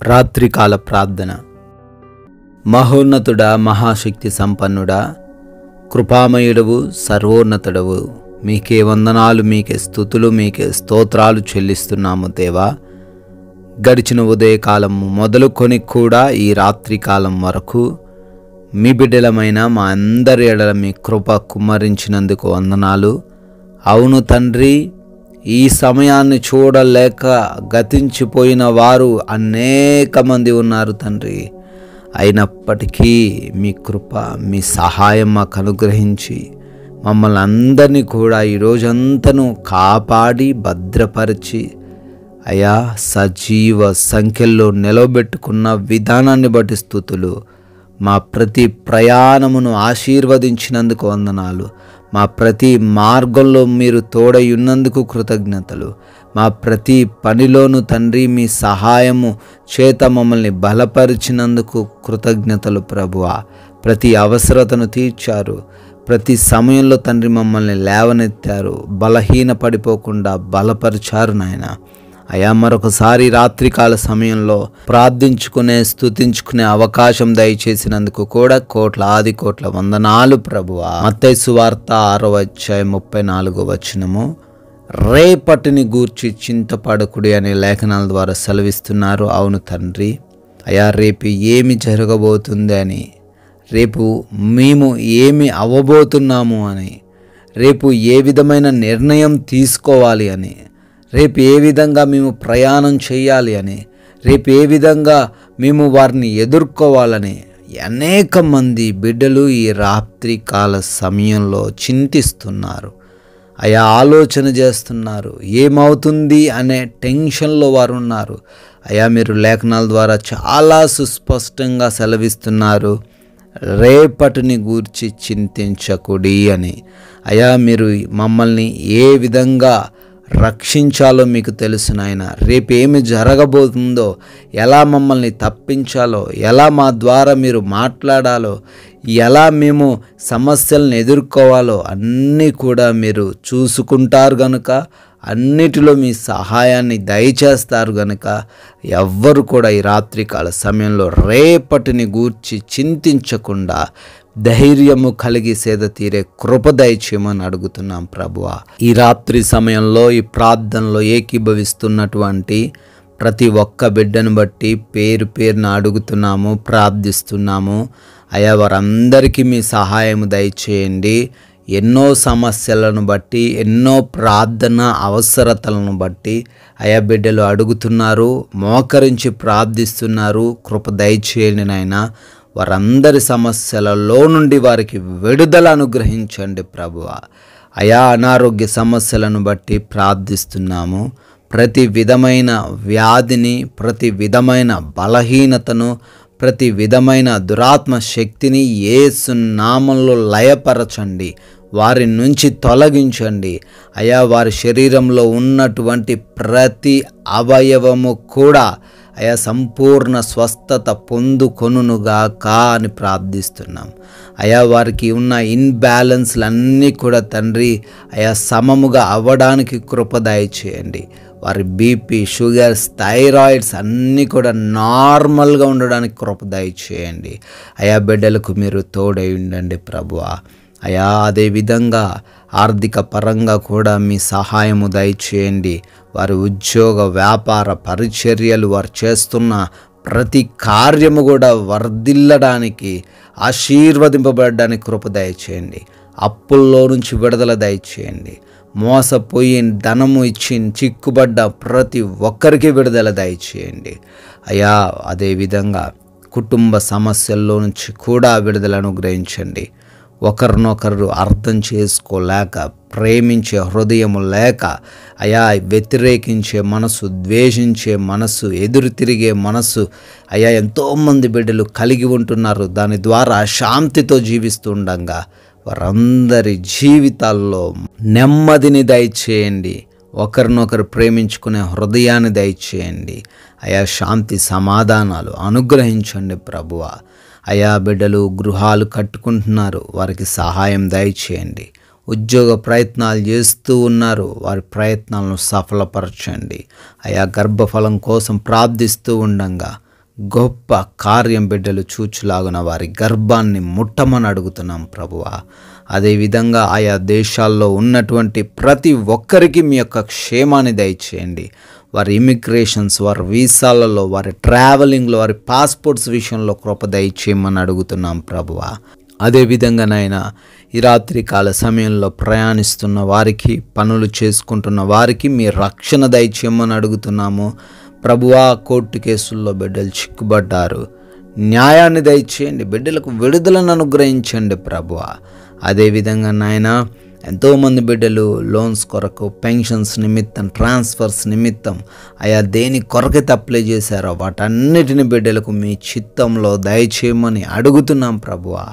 రాత్రికాల ప్రార్థన. మహోన్నతుడా, మహాశక్తి సంపన్నుడా, కృపామయుడవు, సర్వోన్నతుడవు, మీకే వందనాలు, మీకే స్తుతులు, మీకే స్తోత్రాలు చెల్లిస్తున్నాము దేవా. గడిచిన ఉదయకాలము మొదలుకొని కూడా ఈ రాత్రికాలం వరకు మీ బిడ్డలమైన మా అందరి ఎడల మీ కృప కుమ్మరించినందుకు వందనాలు. అవును తండ్రి, ఈ సమయాన్ని చూడలేక గతించిపోయిన వారు అనేక మంది ఉన్నారు తండ్రి. అయినప్పటికీ మీ కృప, మీ సహాయం మాకు అనుగ్రహించి మమ్మల్ని అందరినీ కూడా ఈ రోజంతను కాపాడి భద్రపరిచి అయా సజీవ సంఖ్యల్లో నిలవబెట్టుకున్న విధానాన్ని బట్టి స్తుతులు. మా ప్రతి ప్రయాణమును ఆశీర్వదించినందుకు వందనాలు. మా ప్రతి మార్గంలో మీరు తోడై ఉన్నందుకు కృతజ్ఞతలు. మా ప్రతి పనిలోను తండ్రి మీ సహాయము చేత మమ్మల్ని బలపరిచినందుకు కృతజ్ఞతలు ప్రభువా. ప్రతి అవసరతను తీర్చారు. ప్రతి సమయంలో తండ్రి మమ్మల్ని లేవనెత్తారు. బలహీన పడిపోకుండా బలపరిచారు నాయన. అయా మరొకసారి రాత్రికాల సమయంలో ప్రార్థించుకునే, స్తుతించుకునే అవకాశం దయచేసినందుకు కూడా కోట్లాది కోట్ల వందనాలు ప్రభువా. మత్తయి సువార్త 6:34 రేపటిని గూర్చి చింతపడకుడి అనే లేఖనాల ద్వారా సెలవిస్తున్నారు. అవును తండ్రి, అయా రేపు ఏమి జరగబోతుంది అని, రేపు మేము ఏమి అవ్వబోతున్నాము అని, రేపు ఏ విధమైన నిర్ణయం తీసుకోవాలి అని, రేపు ఏ విధంగా మేము ప్రయాణం చేయాలి అని, రేపు ఏ విధంగా మేము వారిని ఎదుర్కోవాలని అనేక మంది బిడ్డలు ఈ రాత్రి కాల సమయంలో చింతిస్తున్నారు. అయా ఆలోచన చేస్తున్నారు. ఏమవుతుంది అనే టెన్షన్లో వారు ఉన్నారు. అయా మీరు లేఖనాల ద్వారా చాలా సుస్పష్టంగా సెలవిస్తున్నారు, రేపటిని గూర్చి చింతించకుడి అని. అయా మీరు మమ్మల్ని ఏ విధంగా రక్షించాలో మీకు తెలుసు నాయన. రేపు ఏమి జరగబోతుందో, ఎలా మమ్మల్ని తప్పించాలో, ఎలా మా ద్వారా మీరు మాట్లాడాలో, ఎలా మేము సమస్యలను ఎదుర్కోవాలో అన్నీ కూడా మీరు చూసుకుంటారు గనుక, అన్నిటిలో మీ సహాయాన్ని దయచేస్తారు గనుక ఎవ్వరు కూడా ఈ రాత్రికాల సమయంలో రేపటిని గూర్చి చింతించకుండా ధైర్యము కలిగి సేద తీరే కృప దయచేయమని అడుగుతున్నాం ప్రభువా. ఈ రాత్రి సమయంలో ఈ ప్రార్థనలో ఏకీభవిస్తున్నటువంటి ప్రతి ఒక్క బిడ్డను బట్టి పేరు పేరున అడుగుతున్నాము, ప్రార్థిస్తున్నాము. అయా వారందరికీ మీ సహాయము దయచేయండి. ఎన్నో సమస్యలను బట్టి, ఎన్నో ప్రార్థన అవసరతలను బట్టి అయా బిడ్డలు అడుగుతున్నారు, మోకరించి ప్రార్థిస్తున్నారు. కృప దయచేయండి నాయన. వారందరి సమస్యలలో నుండి వారికి విడుదల అనుగ్రహించండి ప్రభువా. అయా అనారోగ్య సమస్యలను బట్టి ప్రార్థిస్తున్నాము. ప్రతి విధమైన వ్యాధిని, ప్రతి విధమైన బలహీనతను, ప్రతి విధమైన దురాత్మ శక్తిని యేసు నామములో లయపరచండి, వారి నుంచి తొలగించండి. అయా వారి శరీరంలో ఉన్నటువంటి ప్రతి అవయవము కూడా అయా సంపూర్ణ స్వస్థత పొందుకొనుగాక అని ప్రార్థిస్తున్నాం. అయా వారికి ఉన్న ఇన్బ్యాలెన్స్లన్నీ కూడా తండ్రి అయా సమముగా అవ్వడానికి కృప దయచేయండి. వారి బీపీ, షుగర్స్, థైరాయిడ్స్ అన్నీ కూడా నార్మల్గా ఉండడానికి కృప దయచేయండి. అయా బిడ్డలకు మీరు తోడై ఉండండి ప్రభువా. అయా అదేవిధంగా ఆర్థిక పరంగా కూడా మీ సహాయము దయచేయండి. వారి ఉద్యోగ, వ్యాపార, పరిచర్యలు, వారు చేస్తున్న ప్రతి కార్యము కూడా వర్ధిల్లడానికి, ఆశీర్వదింపబడడానికి కృప దయచేయండి. అప్పుల్లో నుంచి విడుదల దయచేయండి. మోసపోయి ధనము ఇచ్చి చిక్కుబడ్డ ప్రతి ఒక్కరికి విడుదల దయచేయండి. అయా అదేవిధంగా కుటుంబ సమస్యల్లో నుంచి కూడా విడుదల అనుగ్రహించండి. ఒకరినొకరు అర్థం చేసుకోలేక, ప్రేమించే హృదయము లేక, అయా వ్యతిరేకించే మనసు, ద్వేషించే మనసు, ఎదురు తిరిగే మనసు అయా ఎంతోమంది బిడ్డలు కలిగి ఉంటున్నారు. దాని ద్వారా అశాంతితో జీవిస్తుండగా వారందరి జీవితాల్లో నెమ్మదిని దయచేయండి. ఒకరినొకరు ప్రేమించుకునే హృదయాన్ని దయచేయండి. అయా శాంతి సమాధానాలు అనుగ్రహించండి ప్రభువా. అయా బిడ్డలు గృహాలు కట్టుకుంటున్నారు, వారికి సహాయం దయచేయండి. ఉద్యోగ ప్రయత్నాలు చేస్తూ ఉన్నారు, వారి ప్రయత్నాలను సఫలపరచండి. అయా గర్భఫలం కోసం ప్రార్థిస్తూ ఉండంగా గొప్ప కార్యం బిడ్డలు చూచులాగున వారి గర్భాన్ని ముట్టమని అడుగుతున్నాం ప్రభువా. అదేవిధంగా ఆయా దేశాల్లో ఉన్నటువంటి ప్రతి ఒక్కరికి మీ యొక్క క్షేమాన్ని దయచేయండి. వారి ఇమిగ్రేషన్స్, వారి వీసాలలో, వారి ట్రావెలింగ్లో, వారి పాస్పోర్ట్స్ విషయంలో కృప దయచేయమని అడుగుతున్నాం ప్రభువా. అదేవిధంగా నాయన ఈ రాత్రి కాల సమయంలో ప్రయాణిస్తున్న వారికి, పనులు చేసుకుంటున్న వారికి మీ రక్షణ దయచేయమని అడుగుతున్నాము ప్రభువా. కోర్టు కేసుల్లో బిడ్డలు చిక్కుబడ్డారు, న్యాయాన్ని దయచేయండి, బిడ్డలకు విడుదలను అనుగ్రహించండి ప్రభువా. అదేవిధంగా నాయన ఎంతోమంది బిడ్డలు లోన్స్ కొరకు, పెన్షన్స్ నిమిత్తం, ట్రాన్స్ఫర్స్ నిమిత్తం అయా దేని కొరకైతే అప్లై చేశారో వాటన్నిటిని బిడ్డలకు మీ చిత్తంలో దయచేయమని అడుగుతున్నాం ప్రభువా.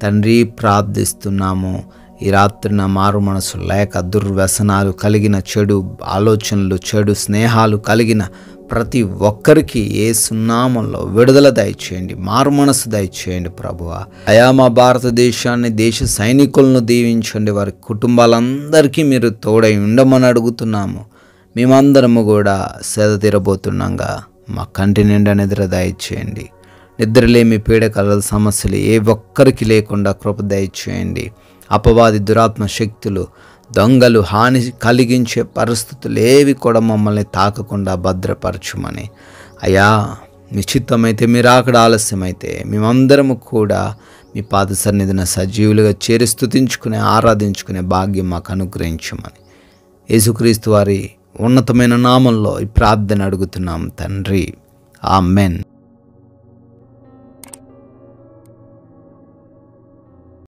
తండ్రి, ప్రార్థిస్తున్నాము. ఈ రాత్రిన మారు మనసు లేక, దుర్వ్యసనాలు కలిగిన, చెడు ఆలోచనలు, చెడు స్నేహాలు కలిగిన ప్రతి ఒక్కరికి యేసు నామములో విడుదల దయచేయండి, మారు మనసు దయచేయండి ప్రభువా. అయా మా భారతదేశాన్ని, దేశ సైనికులను దీవించండి. వారి కుటుంబాలందరికీ మీరు తోడై ఉండమని అడుగుతున్నాము. మేమందరము కూడా సేద తీరబోతున్నాగా మా కంటి నిండా నిద్ర దయచేయండి. నిద్రలేమి, పీడకలల సమస్యలు ఏ ఒక్కరికి లేకుండా కృప దయచేయండి. అపవాది, దురాత్మ శక్తులు, దొంగలు, హాని కలిగించే పరిస్థితులు ఏవి కూడా మమ్మల్ని తాకకుండా భద్రపరచుమని. అయ్యా మీ చిత్తమైతే, మీరు అక్కడ ఆలస్యమైతే మేమందరము కూడా మీ పాద సన్నిధిన సజీవులుగా చేరి స్తుతించుకునే, ఆరాధించుకునే భాగ్యం మాకు అనుగ్రహించమని యేసుక్రీస్తు వారి ఉన్నతమైన నామంలో ఈ ప్రార్థన అడుగుతున్నాం తండ్రి. ఆమెన్.